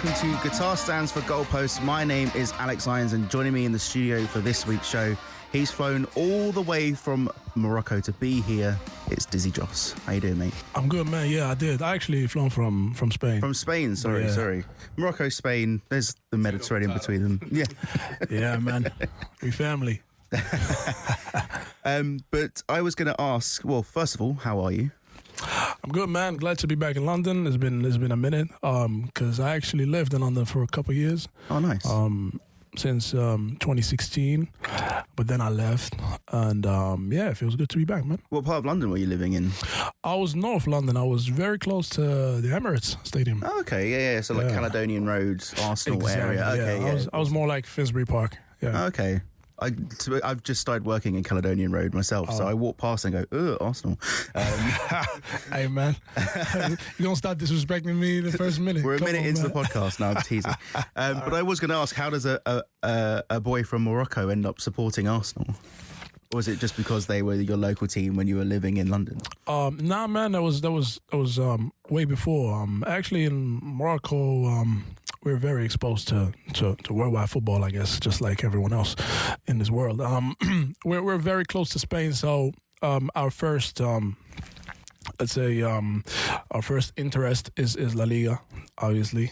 welcome to Guitar Stands for Goalposts. My name is Alex Irons, and joining me in the studio for this week's show, he's flown all the way from Morocco to be here. It's Dizzy Joss. How you doing, mate? I'm good, man. Yeah, I did. I actually flown from Spain. From Spain, sorry. Morocco, Spain, there's the Mediterranean between them. Yeah. Yeah, man. We family. But I was going to ask, well, first of all, how are you? I'm good, man. Glad to be back in London. It's been a minute because I actually lived in London for a couple of years. Oh, nice. Since 2016, but then I left, and it feels good to be back, man. What part of London were you living in? I was North London. I was very close to the Emirates Stadium. Oh, okay, yeah. So like Caledonian Road, Arsenal area. Okay, yeah. I was more like Finsbury Park. Yeah. Okay. I've just started working in Caledonian Road myself, so I walk past and go, ugh, Arsenal. Hey, man. You don't start disrespecting me the first minute. We're a minute into the podcast now, I'm teasing. But I was going to ask, how does a boy from Morocco end up supporting Arsenal? Or was it just because they were your local team when you were living in London? Nah, man, that was way before. Actually, in Morocco, we're very exposed to worldwide football, I guess, just like everyone else in this world. We're very close to Spain, so our first, our first interest is La Liga, obviously.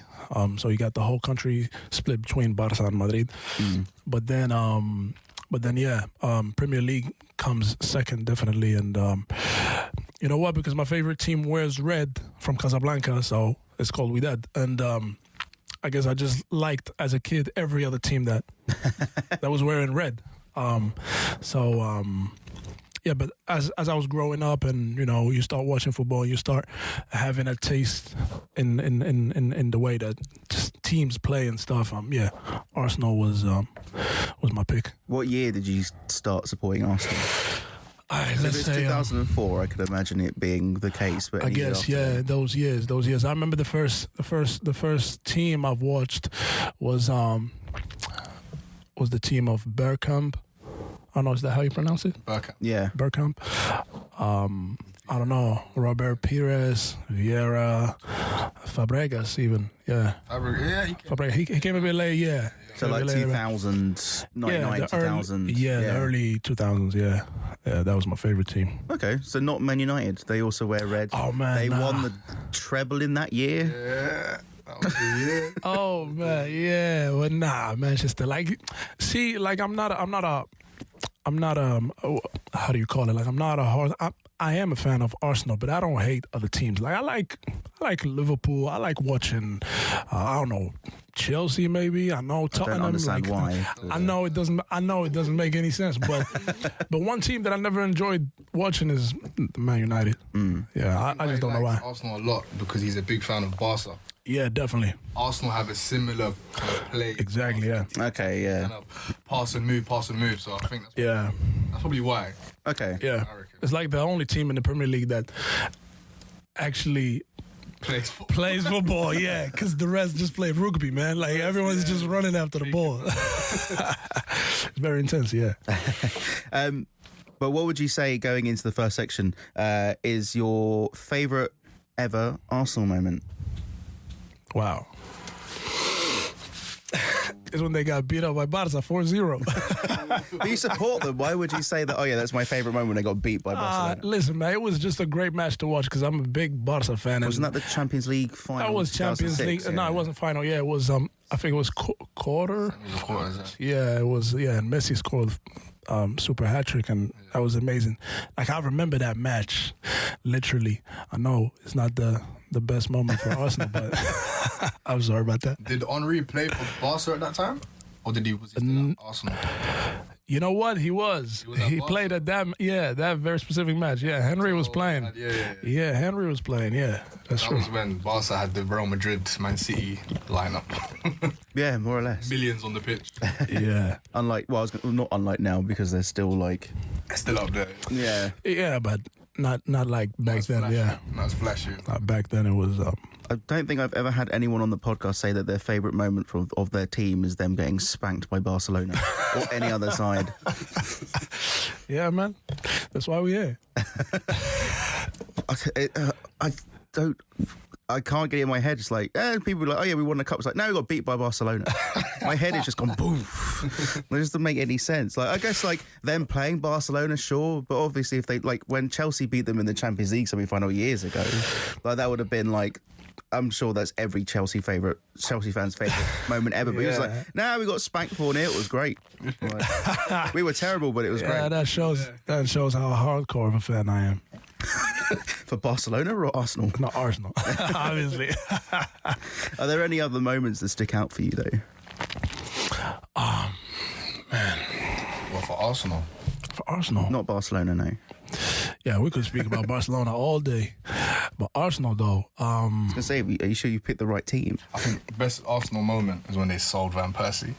So you got the whole country split between Barca and Madrid. But then, Premier League comes second, definitely. And you know what? Because my favorite team wears red from Casablanca, so it's called Wydad. And I guess I just liked, as a kid, every other team that was wearing red. But as I was growing up, and you start watching football, you start having a taste in the way that just teams play and stuff. Arsenal was my pick. What year did you start supporting Arsenal? If it's 2004, I could imagine it being the case. But I guess, those years. I remember the first team I've watched was the team of Bergkamp. I don't know, is that how you pronounce it? Bergkamp. Yeah. Bergkamp. I don't know, Robert Pires, Vieira, Fabregas even, yeah. Fabregas, he came a bit late, yeah. So like 2000, 99, 2000. The early 2000s, yeah. Yeah, that was my favorite team. Okay, so not Man United. They also wear red. Oh, man, They won the treble in that year. Yeah. That was the year. Oh, man, yeah. Well, nah, Manchester. I'm not how do you call it? Like, I'm not a hard. I am a fan of Arsenal, but I don't hate other teams. Like, I like Liverpool. I like watching. I don't know, Chelsea maybe. I know Tottenham. I don't understand why. I know it doesn't make any sense. But but one team that I never enjoyed watching is Man United. Yeah, I just don't know why. Arsenal a lot because he's a big fan of Barca. Yeah, definitely. Arsenal have a similar kind of play. Exactly, yeah. Okay, yeah. Kind of pass and move. So I think that's probably why. Okay. Yeah. It's like the only team in the Premier League that actually plays football, yeah, because the rest just play rugby, man. Like, everyone's just running after the ball. It's very intense, yeah. But what would you say, going into the first section, is your favourite ever Arsenal moment? Wow. It's when they got beat up by Barca 4-0. But you support them. Why would you say that, oh yeah, that's my favourite moment when they got beat by Barcelona? Listen, man, it was just a great match to watch because I'm a big Barca fan. Wasn't that the Champions League final? That was Champions League. Yeah. No, it wasn't final. Yeah, it was, I think it was quarter. Yeah, it was, and Messi scored super hat-trick, and that was amazing. Like, I remember that match, literally. I know it's not the best moment for Arsenal, but I'm sorry about that. Did Henry play for Barca at that time? Or was he still at Arsenal? You know what? He played at that very specific match. Yeah, Henry was playing. Yeah, Henry was playing. Yeah, that's true. That was when Barca had the Real Madrid, Man City lineup. Yeah, more or less. Millions on the pitch. Yeah. Not unlike now, because they're still like... Still up there. Yeah. Yeah, but not like back then. Flashy. Yeah. Not as flashy. Back then it was... I don't think I've ever had anyone on the podcast say that their favourite moment of their team is them getting spanked by Barcelona or any other side. Yeah, man. That's why we're here. I don't... I can't get it in my head. It's like, people are like, oh yeah, we won the cup. It's like, no, we got beat by Barcelona. My head is just gone poof. It doesn't make any sense. Like, I guess like them playing Barcelona, sure, but obviously if they like when Chelsea beat them in the Champions League semi-final years ago, like that would have been like, I'm sure that's every Chelsea fan's favourite moment ever. But he was like, nah, we got spanked 4-0. It was great. Like, we were terrible, but it was great. Yeah, that shows how hardcore of a fan I am. For Barcelona or Arsenal? Not Arsenal, obviously. Are there any other moments that stick out for you, though? Man. Well, for Arsenal. For Arsenal? Not Barcelona, no. Yeah, we could speak about Barcelona all day. But Arsenal, though. I was going to say, are you sure you picked the right team? I think the best Arsenal moment is when they sold Van Persie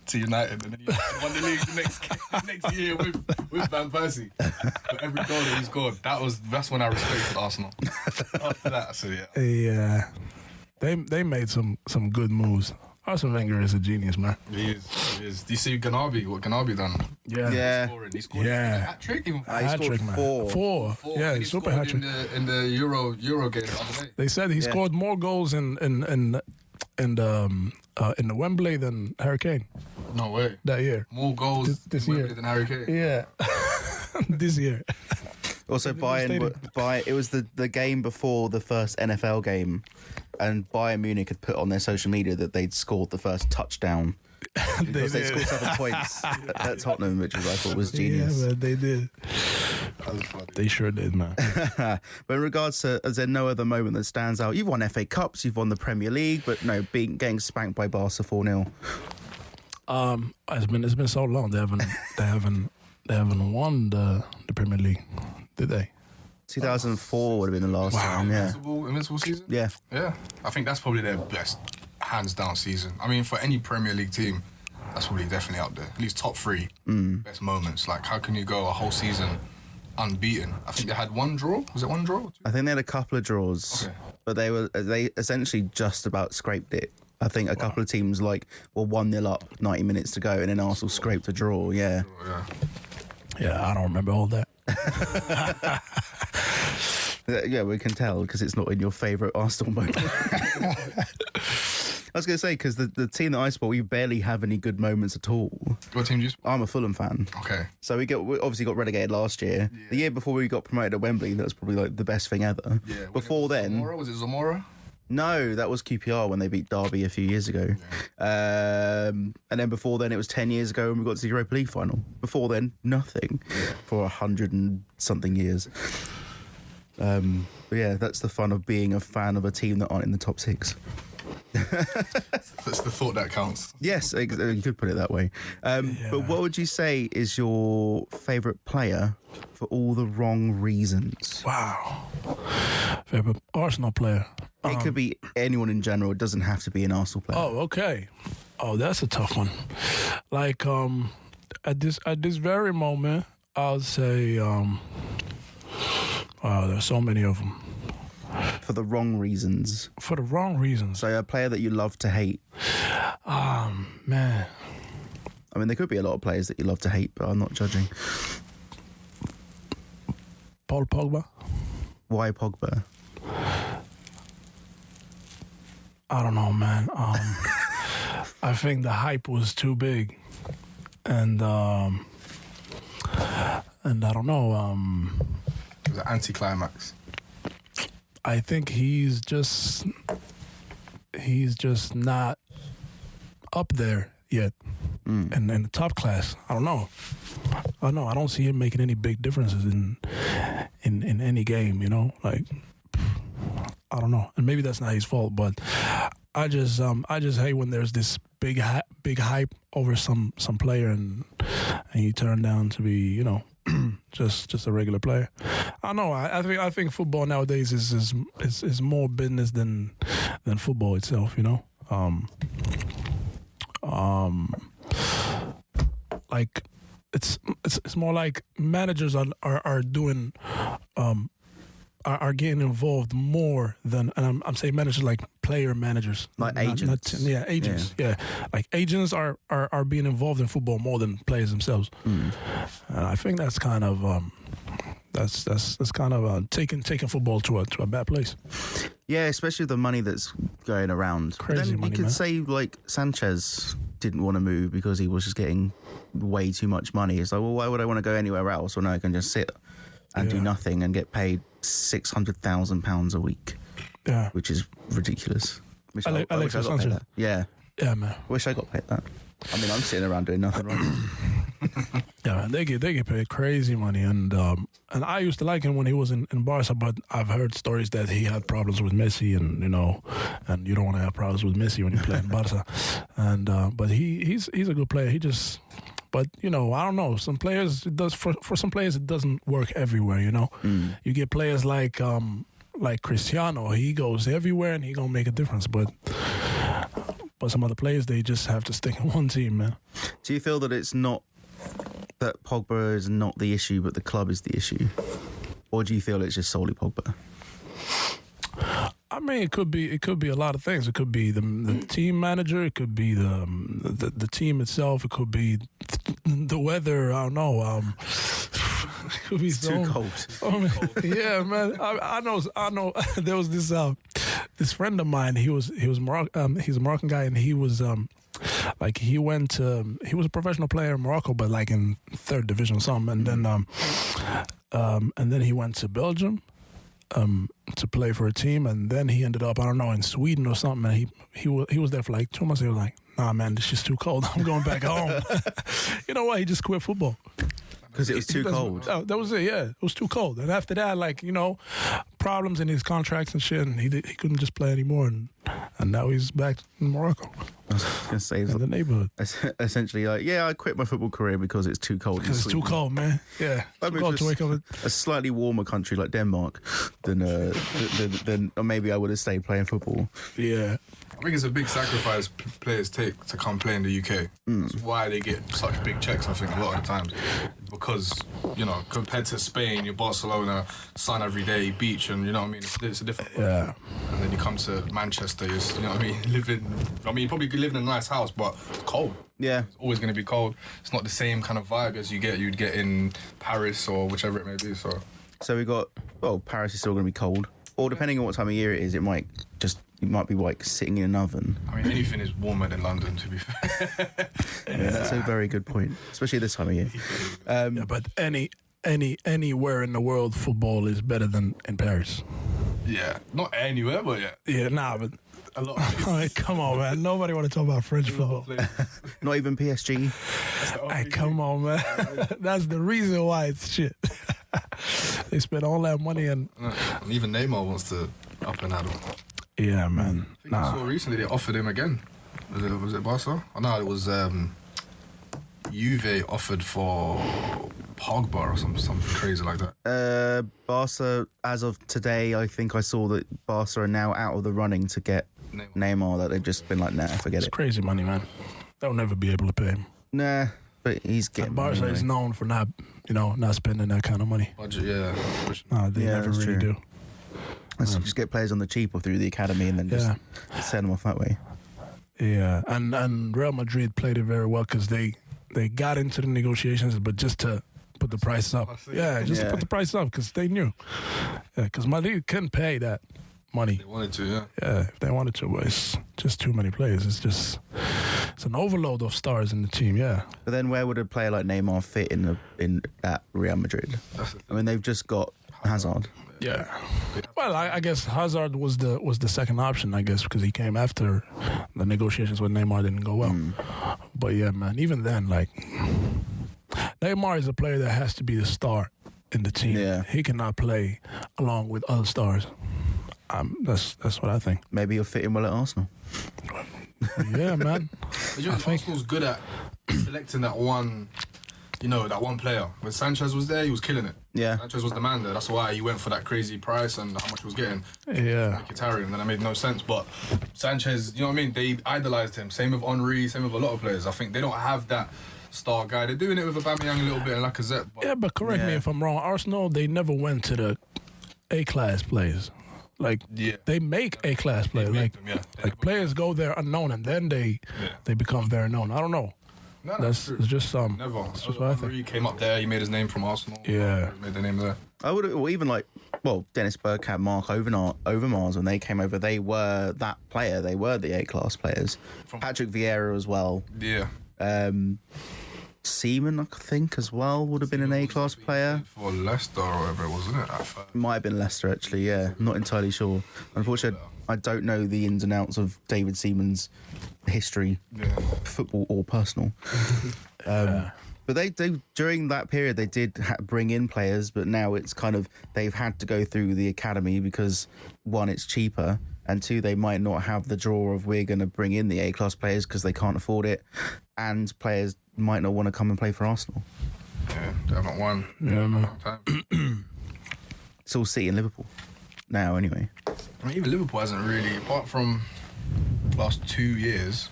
to United and then he won the league the next year with Van Persie. For every goal that he scored, that's when I respected Arsenal. After that, I said, yeah. Yeah. They made some good moves. Arsene Wenger is a genius, man. He is. Do you see Gnabry? What Gnabry done? Yeah. He scored a hat-trick. Even He scored man. 4. Four. Yeah, he super scored hat-trick. in the Euro game the other day. They said he scored more goals in the Wembley than Harry Kane No way. that year. More goals This in year. Wembley than Harry Kane. Yeah. This year. Also, it was the game before the first NFL game, and Bayern Munich had put on their social media that they'd scored the first touchdown because they scored 7 points at Tottenham, which I thought was genius. Yeah, man, they did. That was funny. They sure did, man. But in regards to, is there no other moment that stands out? You've won FA Cups, you've won the Premier League, but no, getting spanked by Barca 4-0. It's been so long. They haven't won the Premier League, did they? 2004 would have been the last time, yeah. Invincible season? Yeah. Yeah. I think that's probably their best, hands down season. I mean, for any Premier League team, that's probably definitely up there. At least top 3 best moments. Like, how can you go a whole season unbeaten? I think they had 1 draw. Was it 1 draw? Or 2? I think they had a couple of draws, but they essentially just about scraped it. I think a couple of teams were 1-0 up, 90 minutes to go, and then Arsenal scraped a draw, yeah. Yeah, I don't remember all that. Yeah, we can tell because it's not in your favourite Arsenal moment. I was going to say, because the team that I support, we barely have any good moments at all. What team do you support? I'm a Fulham fan. Okay. So we obviously got relegated last year. Yeah. The year before we got promoted at Wembley, that was probably the best thing ever. Yeah. Before then... Zamora? Was it Zamora? No, that was QPR when they beat Derby a few years ago. Yeah. And then before then, it was 10 years ago when we got to the Europa League final. Before then, nothing for 100 and something years. But yeah, that's the fun of being a fan of a team that aren't in the top 6. That's the thought that counts. Yes, you could put it that way. But what would you say is your favourite player for all the wrong reasons? Wow. Favorite Arsenal player? It could be anyone in general. It doesn't have to be an Arsenal player. Oh, okay. Oh, that's a tough one. Like, at this very moment, I'll say, there's so many of them. For the wrong reasons. For the wrong reasons. So a player that you love to hate. Man. I mean, there could be a lot of players that you love to hate, but I'm not judging. Paul Pogba? Why Pogba? I don't know, man. I think the hype was too big. And I don't know. It was an anticlimax. I think he's just not up there yet in the top class. I don't know. I don't see him making any big differences in any game, you know? Like, I don't know. And maybe that's not his fault, but I just hate when there's this big hype over some player and you turn down to be, you know, just a regular player. I don't know. I think football nowadays is more business than football itself. You know, like it's more like managers are doing are getting involved more than, and I'm saying managers like player managers, like agents. Agents. Yeah, like agents are being involved in football more than players themselves. And I think that's kind of that's kind of taking football to a bad place. Yeah, especially the money that's going around. Crazy but then money, you could man. say like Sanchez didn't want to move because he was just getting way too much money. It's like, well, why would I want to go anywhere else when I can just sit and do nothing and get paid £600,000 a week? Yeah, Which is ridiculous. Wish I got Alexis paid Sanchez. that. Yeah, man. wish I got paid that. I mean, I'm sitting around doing nothing right. Yeah, man, they get paid crazy money, and I used to like him when he was in Barca, but I've heard stories that he had problems with Messi, and you don't want to have problems with Messi when you play in Barca, and but he's a good player. But I don't know. Some players it does for some players it doesn't work everywhere. You get players like Cristiano. He goes everywhere and he gonna make a difference. But some other players, they just have to stick in one team, man. Do you feel that it's not that Pogba is not the issue, but the club is the issue, or do you feel it's just solely Pogba? I mean, it could be a lot of things. It could be the team manager. It could be the team itself. It could be the weather. I don't know. It could be It's too cold. Yeah, man. I know. There was this friend of mine. He was Moroccan. He's a Moroccan guy, and he was he was a professional player in Morocco, but like in third division or something. And then he went to Belgium. To play for a team, and then he ended up, I don't know, in Sweden or something. And he was there for like 2 months. He was like, "Nah, man, this is too cold. I'm going back home." You know what? He just quit football Because it was too cold. Oh, that was it. Yeah, it was too cold. And after that, problems in his contracts and shit, and he couldn't just play anymore. And now he's back in Morocco. I was going to say, in the neighborhood. Essentially, I quit my football career because it's too cold. Because it's too cold, man. Yeah, too cold to wake up. A slightly warmer country like Denmark than or maybe I would have stayed playing football. Yeah. I think it's a big sacrifice players take to come play in the UK. That's why they get such big checks, I think, a lot of the times. Because, compared to Spain, you're Barcelona, sun every day, beach, and you know what I mean? It's a different world. Yeah. And then you come to Manchester, you know what I mean? You probably could live in a nice house, but it's cold. Yeah. It's always going to be cold. It's not the same kind of vibe as you'd get in Paris or whichever it may be, so... So we got, Paris is still going to be cold. Or depending on what time of year it is, you might be like sitting in an oven. I mean, anything is warmer than London, to be fair. Yeah, that's a very good point, especially this time of year. But anywhere in the world, football is better than in Paris. Yeah, not anywhere, but yeah. Yeah, but A lot of I mean, come on, man. Nobody want to talk about French football. Not even PSG. Hey, come on, man. That's the reason why it's shit. They spent all that money and even Neymar wants to up and at him. yeah, man. I saw recently they offered him again. Was it Barca? Oh, no, it was Juve offered for Pogba or something crazy like that. Barca, as of today, I think I saw that Barca are now out of the running to get Neymar. That they've just been like, nah, forget It's it. crazy money, man. They'll never be able to pay him. Nah, but he's getting And Barca money is anyway. known for not spending that kind of money. Budget, yeah. No, they Yeah, never that's really true. do. Let's just get players on the cheap or through the academy and then just send them off that way. Yeah, and Real Madrid played it very well because they got into the negotiations, but just to put the price up. Yeah, just to put the price up because they knew. Yeah, because Madrid couldn't pay that money. They wanted to, yeah. Yeah, if they wanted to, but it's just too many players. It's an overload of stars in the team. Yeah. But then where would a player like Neymar fit in at Real Madrid? I mean, they've just got Hazard. Yeah. Well, I guess Hazard was the second option, I guess, because he came after the negotiations with Neymar didn't go well. But yeah, man, even then, like, Neymar is a player that has to be the star in the team. Yeah. He cannot play along with other stars. That's what I think. Maybe he'll fit in well at Arsenal. Yeah, man. But you know, Arsenal's good at selecting that one player. When Sanchez was there, he was killing it. Yeah. Sanchez was the man there. That's why he went for that crazy price and how much he was getting. Yeah. Mkhitaryan, and then that made no sense. But Sanchez, you know what I mean? They idolised him. Same with Henry, same with a lot of players. I think they don't have that star guy. They're doing it with Aubameyang a little bit and Lacazette. But correct me if I'm wrong. Arsenal, they never went to the A-class players. Like, they make A-class players. Like, players go there unknown and then they become very known. I don't know. No, That's true. it's just Never. That's just what I think. He came up there. He made his name from Arsenal. Yeah. He made the name there. I would, or even like, well, Dennis Bergkamp, Mark Overmars, when they came over, they were that player. They were the A-class players. Patrick Vieira as well. Yeah. Seaman, I think, as well, would have been an A-class player. For Leicester or whatever it was, wasn't it? Might have been Leicester, actually, yeah. Not entirely sure. Unfortunately, I don't know the ins and outs of David Seaman's history, football or personal. But they during that period, they did bring in players, but now it's kind of, they've had to go through the academy because, one, it's cheaper, and two, they might not have the draw of we're going to bring in the A-class players because they can't afford it, and players might not want to come and play for Arsenal. Yeah, they haven't won. Yeah, man. It's all City and Liverpool now, anyway. I mean, even Liverpool hasn't really, apart from the last 2 years,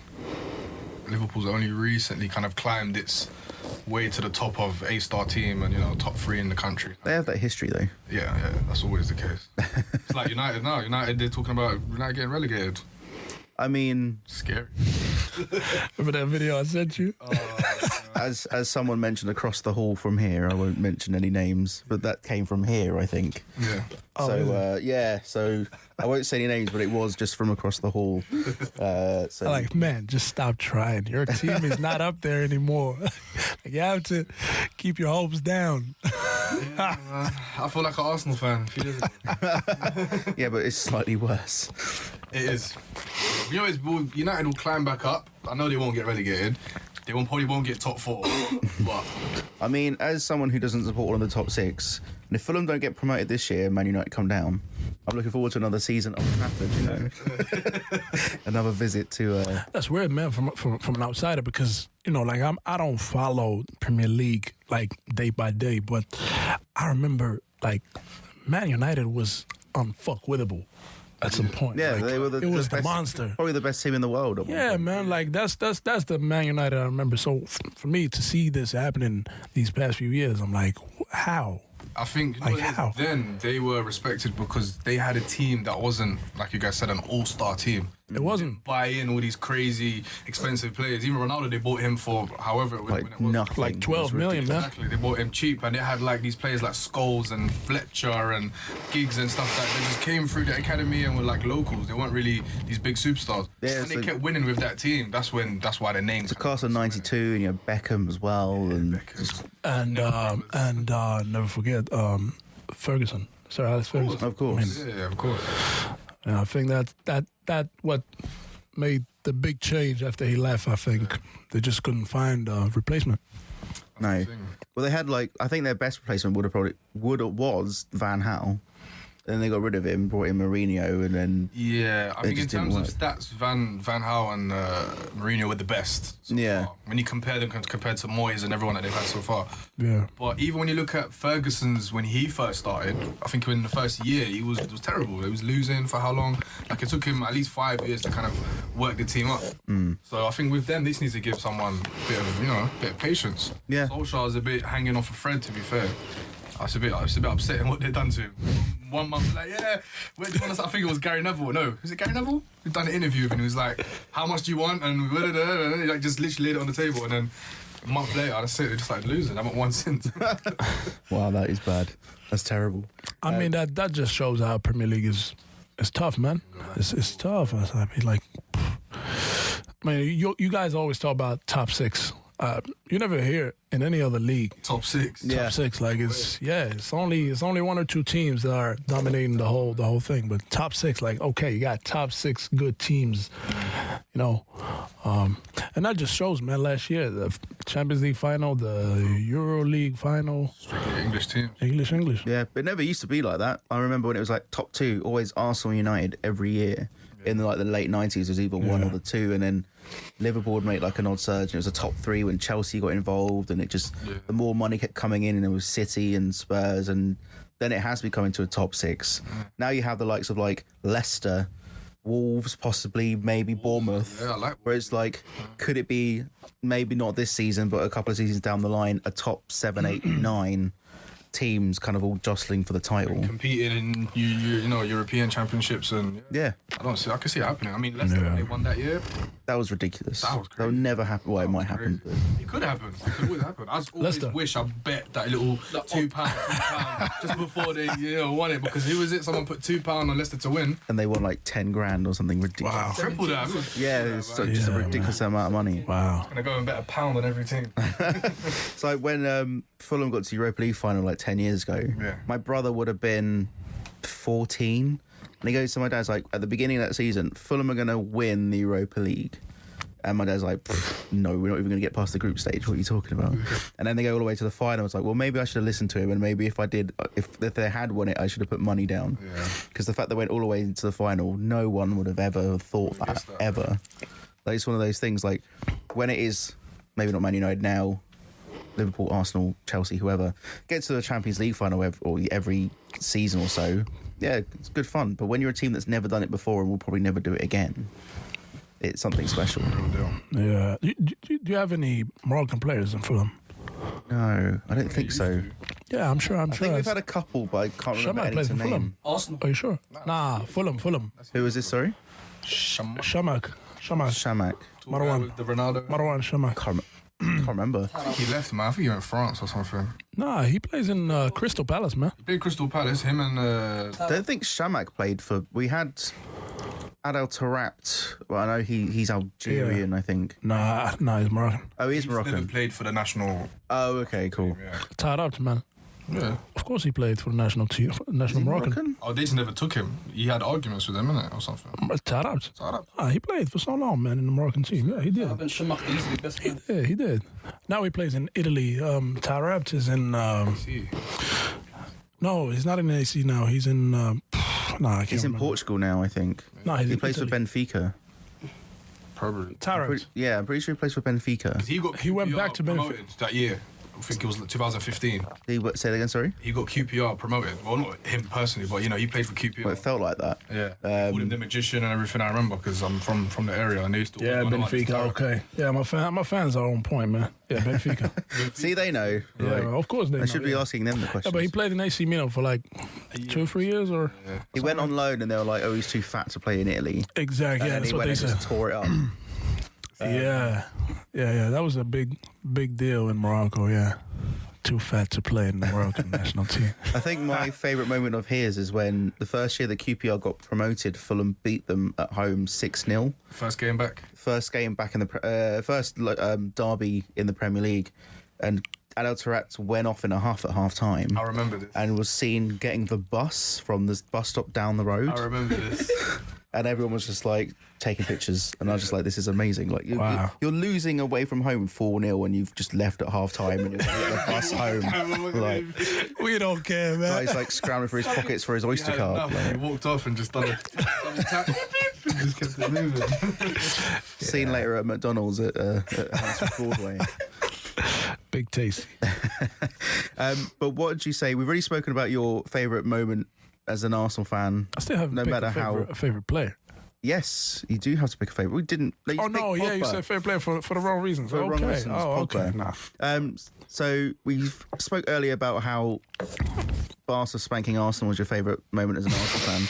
Liverpool's only recently kind of climbed its way to the top of A-star team and, top 3 in the country. They have that history, though. Yeah, that's always the case. It's like United now. United, they're talking about United getting relegated. I mean, Scary. Remember that video I sent you? as someone mentioned across the hall from here, I won't mention any names, but that came from here, I think. Yeah. So I won't say any names, but it was just from across the hall. So Like, man, just stop trying. Your team is not up there anymore. You have to keep your hopes down. I feel like an Arsenal fan a few years ago. yeah, but it's slightly worse. It is. United will climb back up. I know they won't get relegated. They probably won't get top 4. But I mean, as someone who doesn't support one of the top 6, and if Fulham don't get promoted this year, Man United come down, I'm looking forward to another season of Trafford, another visit to... That's weird, man, from an outsider because, like I don't follow Premier League like day by day, but I remember like Man United was unfuckwittable at some point. Yeah, like, they were it was the best, monster. Probably the best team in the world. Yeah, man, like that's the Man United I remember. So for me to see this happening these past few years, I'm like, how? I think Like how? then they were respected because they had a team that wasn't, like you guys said, an all-star team. It wasn't. Buy in all these crazy expensive players. Even Ronaldo, they bought him for however when it was. Nothing. Like 12 million, man. Exactly, they bought him cheap, and they had like these players like Scholes and Fletcher and Giggs and stuff that they just came through the academy and were like locals. They weren't really these big superstars. Yeah, and so they kept winning with that team. That's why their names. It's a cast of 92, and you have Beckham as well, and And never forget Ferguson, Sir Alex Ferguson. of course. Yeah, of course. And I think that what made the big change after he left. I think they just couldn't find a replacement. No. Well, they had I think their best replacement was Van Gaal. Then they got rid of him, brought in Mourinho, and then Yeah, I think in just didn't terms of work. stats, Van Gaal and Mourinho were the best. So far. When you compare them compared to Moyes and everyone that they've had so far. Yeah. But even when you look at Ferguson's when he first started, I think in the first year it was terrible. He was losing for how long? Like it took him at least 5 years to kind of work the team up. So I think with them, this needs to give someone a bit of patience. Yeah. Solskjaer's a bit hanging off a thread, to be fair. It's a bit upsetting what they've done to him. 1 month, where do you want to? I think it was Gary Neville. No, was it Gary Neville? We've done an interview with him. He was like, "How much do you want?" And he just literally laid it on the table. And then a month later, that's it. They just started losing. I haven't won since. wow, that is bad. That's terrible. I mean that just shows how Premier League is tough, man. It's tough. I mean, you guys always talk about top 6. You never hear in any other league. Top 6. Yeah. Top 6, it's only 1 or 2 teams that are dominating the whole thing. But top 6, okay, you got top 6 good teams, and that just shows, man. Last year, the Champions League final, the Euro League final, Strictly English teams. English. Yeah, but it never used to be like that. I remember when it was top 2, always Arsenal United every year. In the late 90s, it was either one or the 2, and then Liverpool would make an odd surge. And it was a top 3 when Chelsea got involved, and it just the more money kept coming in, and there was City and Spurs, and then it has become into a top 6. Now you have the likes of Leicester, Wolves, possibly maybe Bournemouth. Yeah, I like where it's could it be maybe not this season, but a couple of seasons down the line, a top 7, 8, 9 teams kind of all jostling for the title. Competing in European championships and I can see it happening. I mean, Leicester when they won that year. That was ridiculous. That was crazy. That would never happen. Well, it might happen. But... It could happen. It could always happen. I always wish I bet that little £2 just before they won it, because who was it? Someone put £2 on Leicester to win, and they won like 10 grand or something ridiculous. Wow, triple that. Yeah, it's just a ridiculous amount of money. Wow. Gonna go and bet £1 on every team. It's like when Fulham got to the Europa League final like 10 years ago. Yeah. My brother would have been 14. And he goes to my dad's like, at the beginning of that season, Fulham are going to win the Europa League. And my dad's like, no, we're not even going to get past the group stage. What are you talking about? And then they go all the way to the final. It's like, well, maybe I should have listened to him. And maybe if they had won it, I should have put money down. Because the fact they went all the way into the final, no one would have ever thought that, ever. Like, it's one of those things, like, when it is, maybe not Man United now, Liverpool, Arsenal, Chelsea, whoever, gets to the Champions League final every season or so, yeah, it's good fun. But when you're a team that's never done it before and will probably never do it again, it's something special. Yeah. Do you have any Moroccan players in Fulham? No, I don't think so. Yeah, I'm sure. I think we've had a couple, but I can't remember any to name. Fulham. Arsenal. Are you sure? Nah, Fulham. Who was this, sorry? Shamak. Marwan. The Ronaldo. Marwan Shamak. Can't remember. I think he left, man. I think he went to France or something. Nah, he plays in Crystal Palace, man. He played Crystal Palace, him and... I don't think Shamak played for... We had Adel Tarabt. Well, I know he's Algerian, I think. Nah, he's Moroccan. Oh, he's Moroccan. Never played for the national... Oh, okay, cool. Yeah. Tarabt, man. Yeah. Of course he played for the national team, national Moroccan. Oh, they just never took him. He had arguments with them, innit, or something. Tarabt. He played for so long, man, in the Moroccan team. Yeah, he did. He did. Now he plays in Italy. Tarabt is in... No, he's not in AC now. He's in... I can't He's in remember. Portugal now, I think. No, he plays for Benfica. Probably. Tarabt. I'm pretty sure he plays for Benfica. He went back to promoted that year. I think it was 2015. Say that again, sorry? He got QPR promoted. Well, not him personally, but he played for QPR. Well, it felt like that. Yeah. Called him the magician and everything. I remember because I'm from the area and they used to. Yeah, Benfica. Okay. Yeah, my fans are on point, man. Yeah, Benfica. See, they know. Yeah, of course they know. I should be asking them the questions. Yeah, but he played in AC Milan for like 2 or 3 years, or he went on loan and they were like, "Oh, he's too fat to play in Italy." Exactly. And Yeah, then he went and just tore it up. Yeah. That was a big deal in Morocco. Yeah. Too fat to play in the Moroccan national team. I think my favourite moment of his is when the first year that QPR got promoted, Fulham beat them at home 6-0. First game back In the first derby in the Premier League, and Adel Tarabt went off in a huff at half time. I remember this. And was seen getting the bus from this bus stop down the road. I remember this. And everyone was just like taking pictures, and I was just like, "This is amazing!" Like you're losing away from home 4-0, and you've just left at half time, and you're getting the bus home. Like We don't care, man. he's like scrambling for his pockets for his Oyster card. He walked off and just done a tap. Just kept it moving. Seen later at McDonald's at Hampstead Broadway. Big taste. But what did you say? We've already spoken about your favourite moment as an Arsenal fan. I still have no matter a favorite player. Yes, you do have to pick a favourite. We didn't. Like, you said favorite player for the wrong reasons. For the wrong reasons. Okay. Nah. So we spoke earlier about how Barca spanking Arsenal was your favourite moment as an Arsenal fan.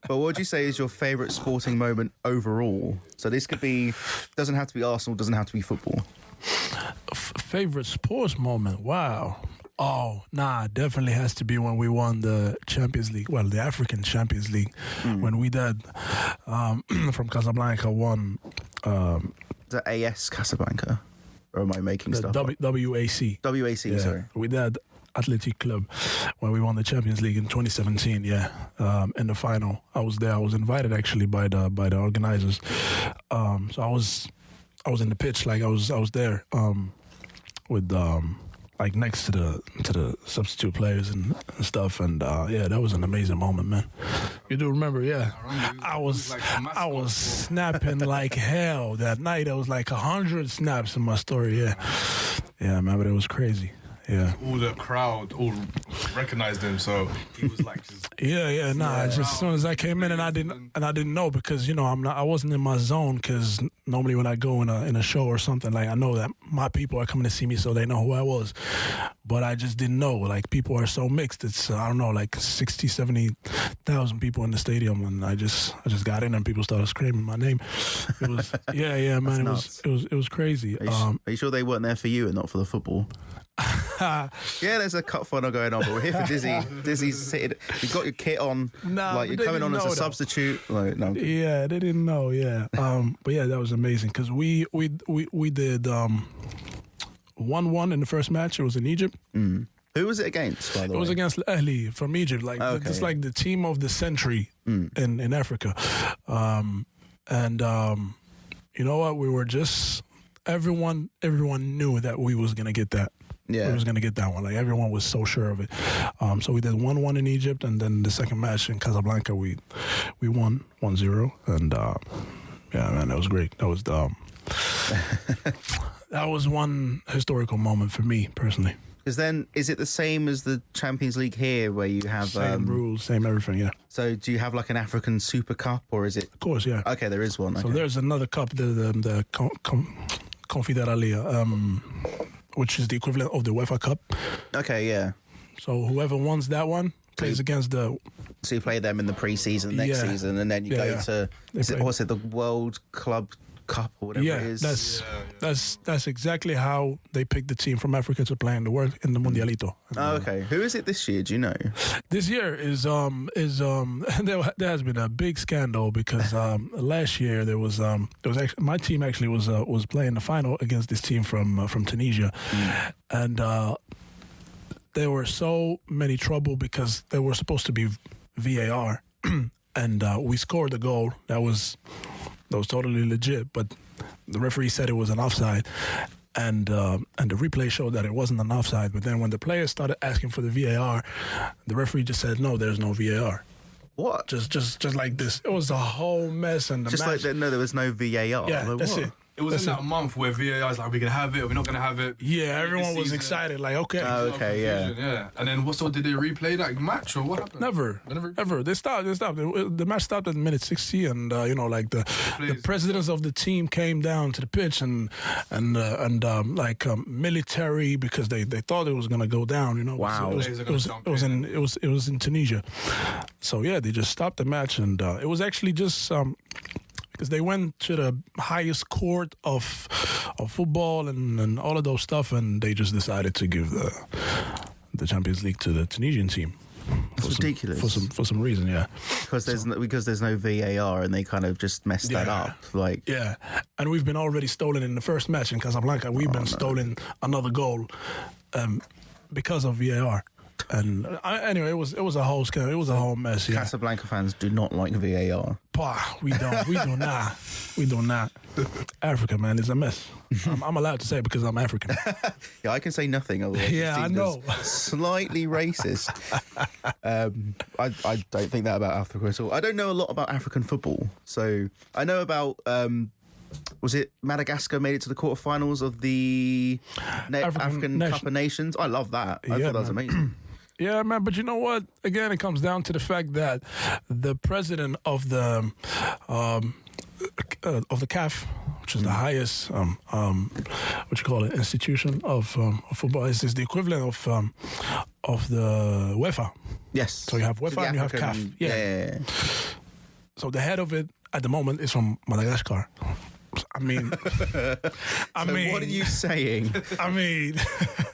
But what would you say is your favourite sporting moment overall? So this could be, doesn't have to be Arsenal, doesn't have to be football. Favorite sports moment? Wow. Oh, definitely has to be when we won the Champions League. Well, the African Champions League. When we did from Casablanca won. The AS Casablanca? Or am I making stuff up? WAC. WAC, sorry. We did Athletic Club when we won the Champions League in 2017. In the final, I was there. I was invited actually by the organizers. So I was in the pitch, like I was there with like next to the substitute players and stuff, and that was an amazing moment, man. You do remember? Yeah, I was snapping like hell that night. There was like 100 snaps in my story. Yeah, man, but it was crazy. Yeah. All the crowd all recognized him, so he was like just Just as soon as I came in and I didn't know, because I wasn't in my zone, because normally when I go in a show or something, like, I know that my people are coming to see me, so they know who I was, but I just didn't know. Like, people are so mixed. It's I don't know, like 60, 70,000 people in the stadium, and I just got in and people started screaming my name. It was man. It was crazy. Are you sure they weren't there for you and not for the football? Yeah, there's a cup final going on, but we're here for Dizzy. Dizzy's sitting. You've got your kit on. Nah, you're coming on as a substitute. Like, no. Yeah, they didn't know. Yeah, but yeah, that was amazing, because we did 1-1 in the first match. It was in Egypt. Mm. Who was it against, by the way? It was against Ahli from Egypt, just like the team of the century in Africa. You know what? We were just everyone knew that we was gonna get that. Yeah, we was gonna get that one. Like, everyone was so sure of it. So we did 1-1 in Egypt, and then the second match in Casablanca, we won 1-0, and yeah, man, that was great. That was that was one historical moment for me personally. Because then, is it the same as the Champions League here, where you have same rules, same everything? Yeah. So, do you have like an African Super Cup, or is it? Of course, yeah. Okay, there is one. Okay. So there's another cup, the Confederalia, which is the equivalent of the UEFA Cup. Okay, yeah. So whoever wins that one plays against the. So you play them in the pre-season next season, and then you go to what's it, the World Club Cup or whatever it is. That's exactly how they picked the team from Africa to play in the Mundialito. Oh, okay. Who is it this year? Do you know? This year is there has been a big scandal, because last year there was actually, my team actually was playing the final against this team from Tunisia, and there were so many trouble because there were supposed to be VAR, and we scored the goal that was totally legit, but the referee said it was an offside, and the replay showed that it wasn't an offside. But then when the players started asking for the VAR, the referee just said, no, there's no VAR. What? Just like this. It was a whole mess, and just like that. No, there was no VAR. Yeah, like, that's what? it. It was in that month where VAR is like, are we going to have it? Are we not going to have it? Yeah, everyone was excited. Like, okay. Oh, okay, yeah. And then did they replay that match, or what happened? Never. Ever. They stopped. The match stopped at minute 60, and like the presidents of the team came down to the pitch and military, because they thought it was going to go down. You know. Wow. It was in Tunisia. So yeah, they just stopped the match, and it was actually just. Because they went to the highest court of football and all of those stuff, and they just decided to give the Champions League to the Tunisian team. That's ridiculous. For some reason, yeah. Because there's no VAR, and they kind of just messed that up. Like, yeah, and we've been already stolen in the first match in Casablanca. We've been stolen another goal because of VAR. And anyway, it was a whole scam. It was a whole mess. Yeah. Casablanca fans do not like VAR. We do not. Africa, man, is a mess. I'm allowed to say it because I'm African. Yeah, I can say nothing. Otherwise, yeah, I know. Slightly racist. I don't think that about Africa at all. I don't know a lot about African football, so I know about. Was it Madagascar made it to the quarterfinals of the African Cup of Nations? I love that. I thought that was amazing. Yeah, man, but you know what? Again, it comes down to the fact that the president of the CAF, which is the highest institution of football, is the equivalent of the UEFA. Yes. So you have UEFA and you have CAF. Yeah. So the head of it at the moment is from Madagascar. I mean, what are you saying? I mean,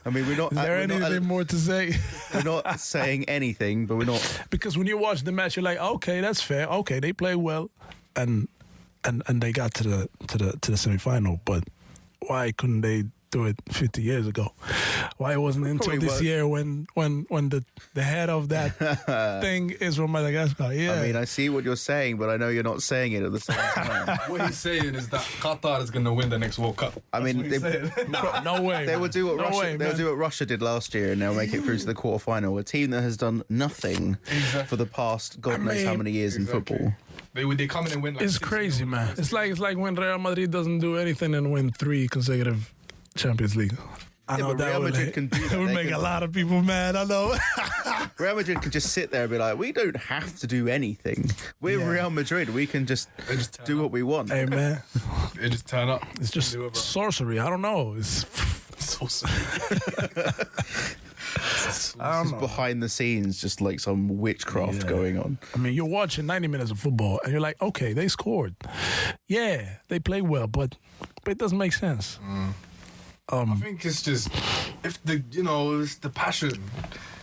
we're not. Is there anything more to say? We're not saying anything, but we're not. Because when you watch the match, you're like, okay, that's fair. Okay, they play well, and they got to the semi-final. But why couldn't they do it 50 years ago? Why it wasn't until this year when the head of that thing is from Madagascar? Yeah. I mean, I see what you're saying, but I know you're not saying it at the same time. What he's saying is that Qatar is going to win the next World Cup. I mean, no way. They will do what Russia did last year, and they'll make it through to the quarterfinal. A team that has done nothing for the past God knows how many years in football. They come in and win. Like, it's crazy, man. It's like when Real Madrid doesn't do anything and win 3 consecutive Champions League. I know but that Real would, Madrid can do that. it would They make can- a lot of people mad. I know. Real Madrid can just sit there and be like, we don't have to do anything. We're Yeah. Real Madrid. We can just They just turn do up. what we want. Hey man, They just turn up. it's just Do whatever. sorcery. I don't know. It's So I don't know. Behind the scenes, just like some witchcraft Yeah. going on. I mean, you're watching 90 minutes of football, and you're like, okay, they scored. Yeah, they play well, but it doesn't make sense. I think it's just if it's the passion.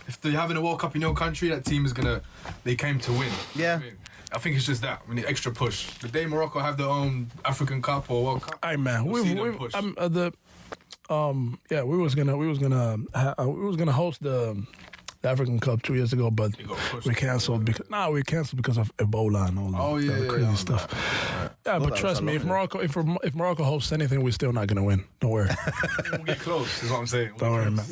If they're having a World Cup in your country, that team is they came to win. Yeah. I think it's just that. We need extra push. The day Morocco have their own African Cup or World Cup. Hey man, We'll see them push. we was gonna host the African Cup 2 years ago, but You got pushed. we canceled because of Ebola and all Oh, that yeah, crazy yeah, stuff. Yeah, that but was trust a me, lot, if Morocco hosts anything, we're still not gonna win. Don't worry. We'll get close. Is what I'm saying. Don't worry, man.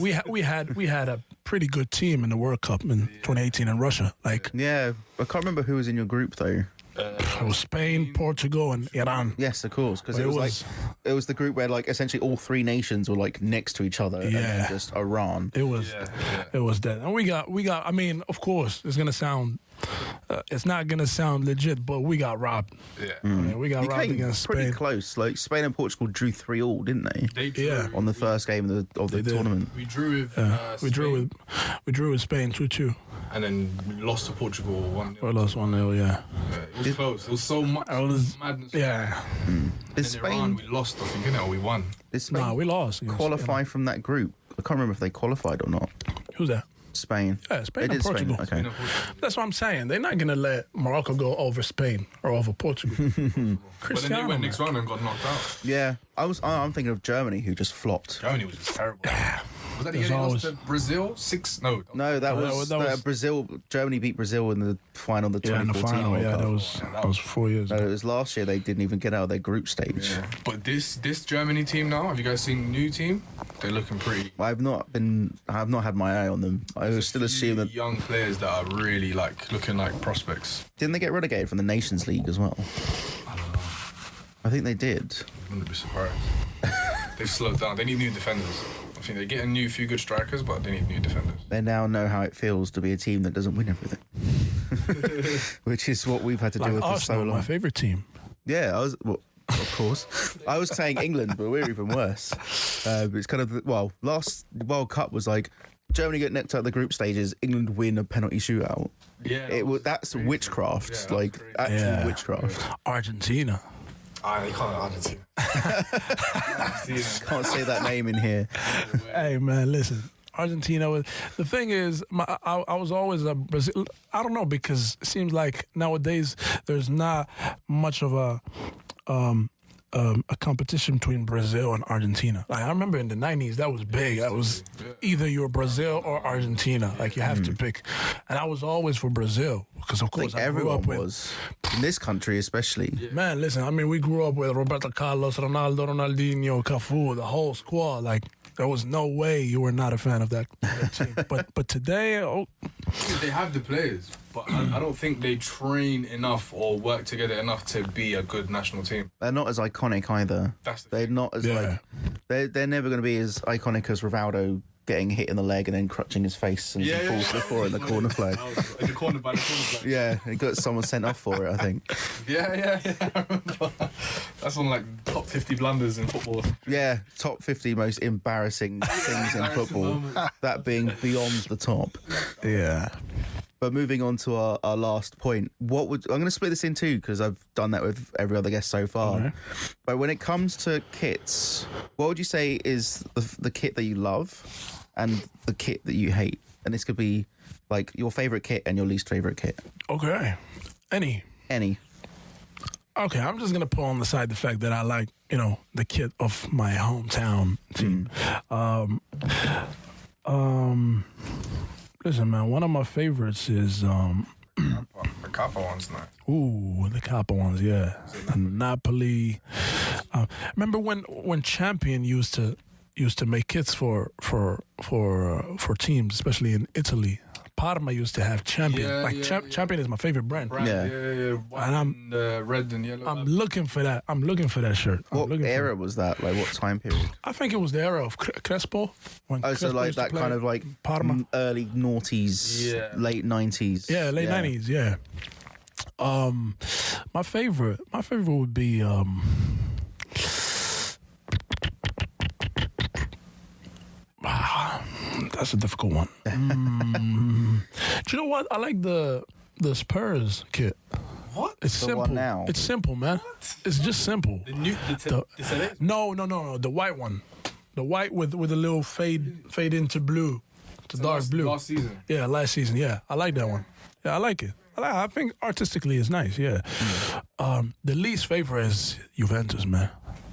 We had a pretty good team in the World Cup in 2018 in Russia. Like Yeah, I can't remember who was in your group though. it was Spain, Portugal, and Iran. Yes, of course, because Well, it it was like it was the group where like essentially all three nations were like next to each other, and then Yeah. just Iran. It was Yeah. it was that, and we got. I mean, of course, it's not gonna sound legit, but we got robbed. Yeah. I mean, we got You robbed came against pretty Spain. close. Like Spain and Portugal drew 3-3, didn't they? They drew. Yeah. On the first game of the They did. tournament. We drew with. We drew with Spain 2-2. and then we lost to Portugal 1-0. We lost 1-0. Yeah. It was close. It was so much I was- madness. Yeah. Did In Iran, Spain, we lost. I think, or we won. did Spain Nah, we lost. against- qualify from that group? I can't remember if they qualified or not. Who's that? Spain. Yeah, Spain They and did Portugal. Spain. Okay. You know, Portugal. That's what I'm saying. They're not gonna let Morocco go over Spain or over Portugal. But then they Cristiano, went next man. round and got knocked out. Yeah, I'm thinking of Germany, who just flopped. Germany was just terrible. Was that the There's year they lost always- to Brazil? 6? No. No, that was Brazil. Germany beat Brazil in the final of the Yeah, in the 2014 final. World Yeah, Cup. that was 4 years No, ago. it was last year. They didn't even get out of their group stage. Yeah. But this Germany team now, have you guys seen the new team? They're looking pretty. I have not had my eye on them. I was still assume that young players that are really looking like prospects. didn't they get relegated from the Nations League as well? I don't know. I think they did. I wouldn't be surprised. They've slowed down. They need new defenders. I think they're getting a few good strikers, but they need new defenders. They now know how it feels to be a team that doesn't win everything, which is what we've had to do Like with for so Arsenal, my long. favorite team. Yeah, of course. I was saying England, but we're even worse. It's kind of last World Cup was like Germany get knocked out of the group stages, England win a penalty shootout. Yeah, That's witchcraft, Yeah, that was like crazy. actual Yeah. witchcraft. Argentina. They can't Argentina. Can't say that name in here. Hey man, listen. Argentina was the thing is I was always a Brazil. I don't know because it seems like nowadays there's not much of a competition between Brazil and Argentina. Like I remember in the 90s that was big. That was either you're Brazil or Argentina. Like you have to pick. And I was always for Brazil because of I course think I grew everyone up with was in this country, especially. Man, listen, I mean, we grew up with Roberto Carlos, Ronaldo, Ronaldinho, Cafu, the whole squad. Like, there was no way you were not a fan of that team. But today, They have the players, but I don't think they train enough or work together enough to be a good national team. They're not as iconic either. That's the They're thing. not as Yeah. they're never going to be as iconic as Rivaldo getting hit in the leg and then crutching his face and falls to the floor in the corner flag. In the corner by the corner flag. Yeah, he got someone sent off for it, I think. Yeah. I remember. That's on like top 50 blunders in football. Yeah, top 50 most embarrassing things in football. That being beyond the top. yeah. But moving on to our last point, I'm going to split this in two because I've done that with every other guest so far. Okay. But when it comes to kits, what would you say is the kit that you love and the kit that you hate? And this could be like your favorite kit and your least favorite kit. Okay. Any. Okay, I'm just going to put on the side the fact that I like, the kit of my hometown team. Listen, man, one of my favorites is... The Kappa one's nice. the Kappa ones, yeah. Napoli. Remember when Champion used to make kits for teams, especially in Italy. Parma used to have Champion. Champion is my favorite brand. Yeah. And I'm red and yellow. I'm looking for that. I'm looking for that shirt. What era was that? Like what time period? I think it was the era of Crespo. When Oh, so Crespo like used to that play kind of like Parma. early noughties, late 90s. Yeah, late 90s. Yeah. My favorite would be that's a difficult one. Do you know what? I like the Spurs kit. What? It's The simple. one now? It's simple, man. It's just simple. The new, No, the white one. The white with a little fade into blue, to dark blue. Last season. Yeah, last season. Yeah, I like that one. Yeah, I like it. I think artistically it's nice. Yeah. The least favorite is Juventus, man.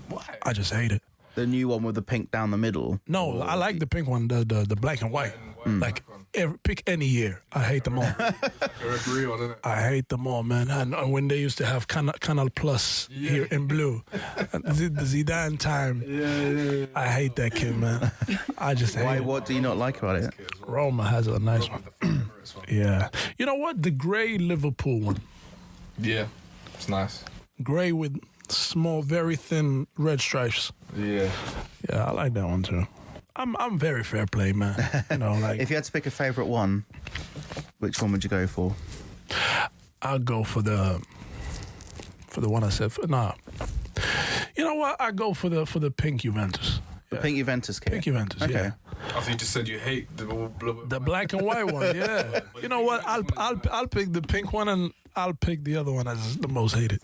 Why? I just hate it. The new one with the pink down the middle. No, I like the pink one, the black and white. Like pick any year. I hate them all. I hate them all, man. And when they used to have Canal Plus here in blue, the Zidane time. I hate that kid, man. I just hate it. What do you not like about it? Roma has a nice one. Yeah. You know what? The grey Liverpool one. Yeah, it's nice. Grey with small, very thin red stripes. Yeah. Yeah, I like that one too. I'm very fair play, man. You know, like If you had to pick a favourite one, which one would you go for? I'll go for the one I said. Nah. You know what? I go for the pink Juventus. The pink Juventus kit? Pink Juventus. Okay. Yeah. I think you just said you hate The black and white one. Yeah. You know what? I'll pick the pink one and I'll pick the other one as the most hated.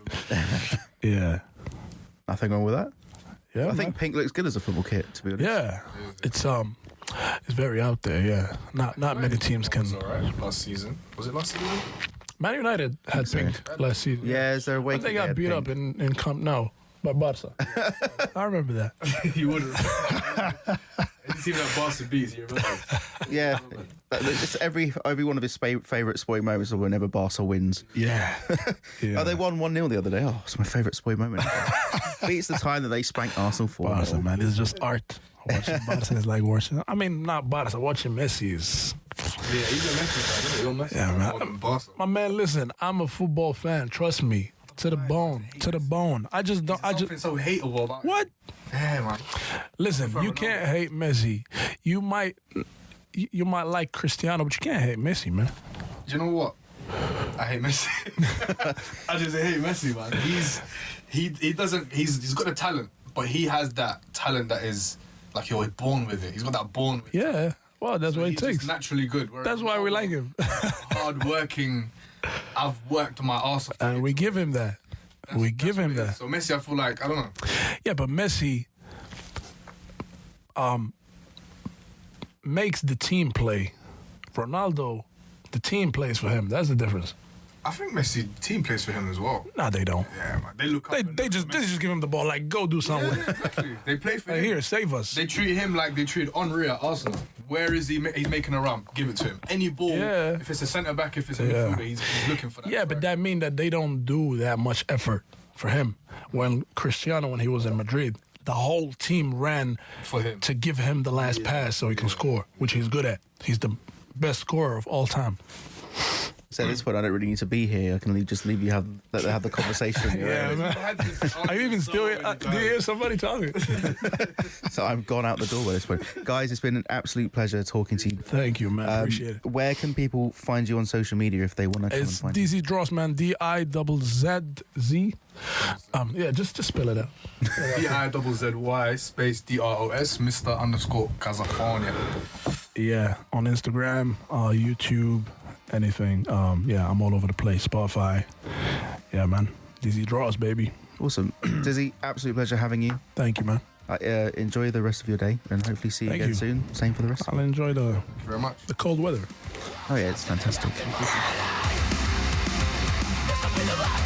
Yeah. Nothing wrong with that? Yeah. I think pink looks good as a football kit, to be honest. Yeah. It's very out there. Yeah. Not many teams can. It was alright last season. Was it last season? Man United had pink last season. Yeah, is there a way But they got beat up in Camp Nou by Barca. I remember that. You would have. Any team that Boston beats, you remember? Yeah. Just every one of his favourite sporting moments is whenever Barca wins. Yeah. Oh, they won 1-0 the other day. Oh, it's my favourite sporting moment. Beats the time that they spanked Arsenal 4-0. Barca, man, it's just art. Watching Barca is like watching. I mean, not Barca. Watching Messi is. Yeah, he's a Messi fan, isn't he? You're Messi fan more than Barca. My man, listen, I'm a football fan. Trust me, to the bone, to the bone. I just don't. Something so hateable about it. What? Yeah, man. Listen, you can't hate Messi. You might like Cristiano, but you can't hate Messi, man. Do you know what? I hate Messi. I just hate Messi, man. He's got the talent, but he has that talent that is like you're born with it. He's got that born with it. Yeah. Well, that's what it He's takes. just naturally good. That's why we like him. Hard working. I've worked my arse off. And we give him that. We give him that. So Messi, I feel like, I don't know. Yeah, but Messi makes the team play. Ronaldo, the team plays for him. That's the difference. I think Messi team plays for him as well. Nah, they don't. Yeah, man. They look up. They just give him the ball. Like, go do something with it. Exactly. They play for Like, him. here, save us. They treat him like they treat Henry at Arsenal. Where is he? He's making a run. Give it to him. Any ball. Yeah. If it's a centre back, if it's a midfielder, he's looking for that. Yeah, but that means that they don't do that much effort for him. When Cristiano, when he was in Madrid, the whole team ran For him. to give him the last pass so he can score, which he's good at. He's the best scorer of all time. So at this point, I don't really need to be here. I can just leave you let them have the conversation. Yeah, man. Are you even still here? Do you hear somebody talking? So I'm gone out the door by this point. Guys, it's been an absolute pleasure talking to you. Thank you, man. Appreciate it. Where can people find you on social media if they want to come and It's find you? DZ Dross, man. DIZZZ. Yeah, just spell it out. DIZZY space DROS Mr. _California. Yeah, on Instagram, YouTube, anything. Yeah, I'm all over the place. Spotify. Yeah, man. DZ Dross, baby. Awesome. Dizzy, absolute pleasure having you. Thank you, man. Enjoy the rest of your day and hopefully see you Thank again you. soon. Same for the rest of I'll enjoy Thank you very much. the cold weather. Oh, yeah, it's fantastic. This will be the last